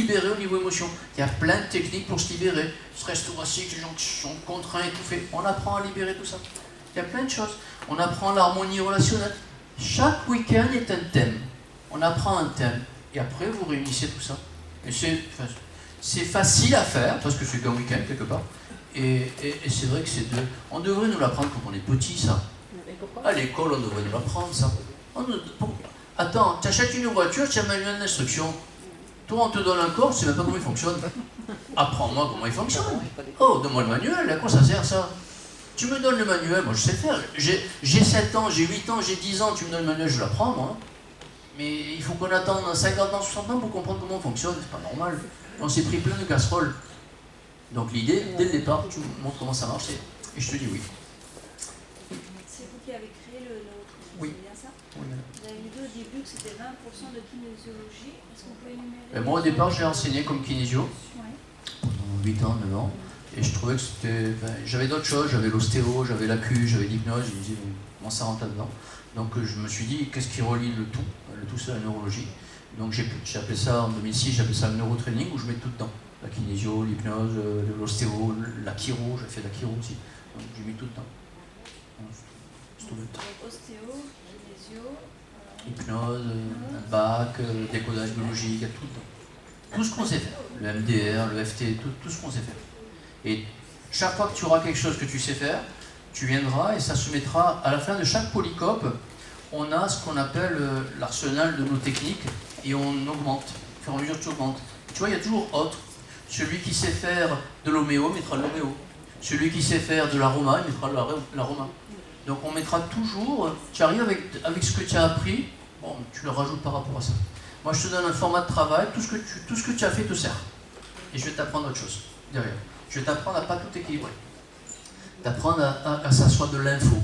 libérer au niveau émotion. Il y a plein de techniques pour se libérer. Stress thoracique, les gens qui sont contraints, étouffés. On apprend à libérer tout ça. Il y a plein de choses. On apprend l'harmonie relationnelle. Chaque week-end est un thème. On apprend un thème. Et après, vous réunissez tout ça. Et c'est facile à faire, parce que c'est qu'un week-end, quelque part. Et c'est vrai que c'est deux. On devrait nous l'apprendre quand on est petit, ça. À l'école, on devrait nous l'apprendre, ça. Attends, tu achètes une voiture, tu as un manuel d'instruction. Toi, on te donne un corps, tu sais même pas comment il fonctionne. Apprends-moi comment il fonctionne. Oh, donne-moi le manuel, à quoi ça sert, ça? Tu me donnes le manuel, moi je sais faire. J'ai 7 ans, j'ai 8 ans, j'ai 10 ans, tu me donnes le manuel, je l'apprends, moi. Mais il faut qu'on attende 50 ans, 60 ans pour comprendre comment on fonctionne, c'est pas normal. On s'est pris plein de casseroles. Donc l'idée, dès le départ, tu me montres comment ça marche, et je te dis oui. C'est vous qui avez créé le neurotraining, oui. C'est bien ça? Oui. Vous avez dit au début que c'était 20% de kinésiologie. Est-ce qu'on peut énumérer? Moi au départ, j'ai enseigné comme kinésio, pendant 8 ans, 9 ans. Et je trouvais que c'était... j'avais d'autres choses, j'avais l'ostéo, j'avais l'acu, j'avais l'hypnose, je me disais, comment ça rentre là-dedans? Donc je me suis dit, qu'est-ce qui relie le tout c'est la neurologie. Donc j'ai appelé ça, en 2006, j'ai appelé ça le neurotraining, où je mets tout dedans. La kinésio, l'hypnose, l'ostéo, la chiro, j'ai fait la chiro aussi. Donc j'ai mis tout dedans. C'est tout dedans. Ostéo, kinésio... Hypnose, bac, décodage biologique, il y a tout dedans. Tout ce qu'on sait faire. Le MDR, le FT, tout ce qu'on sait faire. Et chaque fois que tu auras quelque chose que tu sais faire, tu viendras et ça se mettra à la fin de chaque polycope. On a ce qu'on appelle l'arsenal de nos techniques et on augmente. Au fur et à mesure, tu augmentes. Tu vois, il y a toujours autre. Celui qui sait faire de l'homéo mettra de l'homéo. Celui qui sait faire de l'aroma, il mettra de l'aroma. Donc on mettra toujours, tu arrives avec ce que tu as appris, bon, tu le rajoutes par rapport à ça. Moi, je te donne un format de travail, tout ce que tu as fait te sert. Et je vais t'apprendre autre chose derrière. Je vais t'apprendre à ne pas tout équilibrer. T'apprendre à que ça soit de l'info.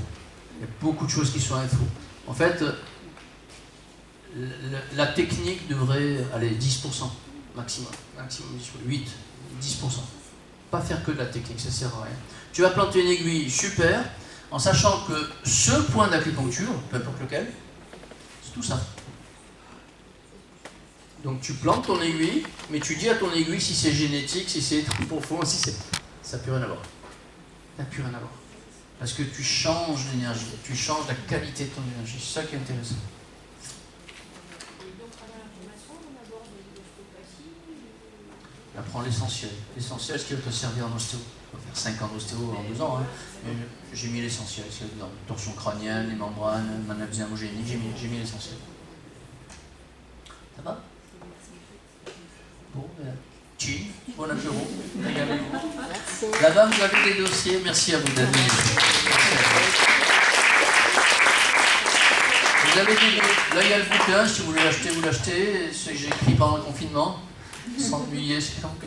Il y a beaucoup de choses qui sont info. En fait, la technique devrait aller 10% maximum 8, 10%. Pas faire que de la technique, ça sert à rien. Tu vas planter une aiguille, super, en sachant que ce point d'acupuncture, peu importe lequel, c'est tout ça. Donc tu plantes ton aiguille, mais tu dis à ton aiguille si c'est génétique, si c'est trop profond, si c'est... Ça n'a plus rien à voir. Ça n'a plus rien à voir. Parce que tu changes l'énergie, tu changes la qualité de ton énergie. C'est ça qui est intéressant. On apprend l'essentiel. L'essentiel, ce qui va te servir en ostéo. On va faire 5 ans d'ostéo en 2 ans. Hein. Mais j'ai mis l'essentiel. C'est dans la torsion crânienne, les membranes, l'analyse homogénique, j'ai mis l'essentiel. Ça va? Bon, chill, bon apéro, régalez-vous. Là-bas, vous avez des dossiers, merci à vous d'être venus. Vous avez des... Là, il y a le bouquin, si vous voulez l'acheter, vous l'achetez. Ce que j'ai écrit pendant le confinement, s'ennuyer, c'est donc.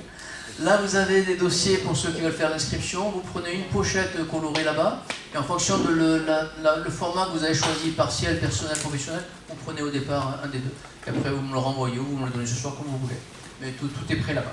Là, vous avez des dossiers pour ceux qui veulent faire l'inscription. Vous prenez une pochette colorée là-bas, et en fonction de le format que vous avez choisi, partiel, personnel, professionnel, vous prenez au départ un des deux. Et après, vous me le renvoyez ou vous me le donnez ce soir comme vous voulez. Mais tout est prêt là-bas.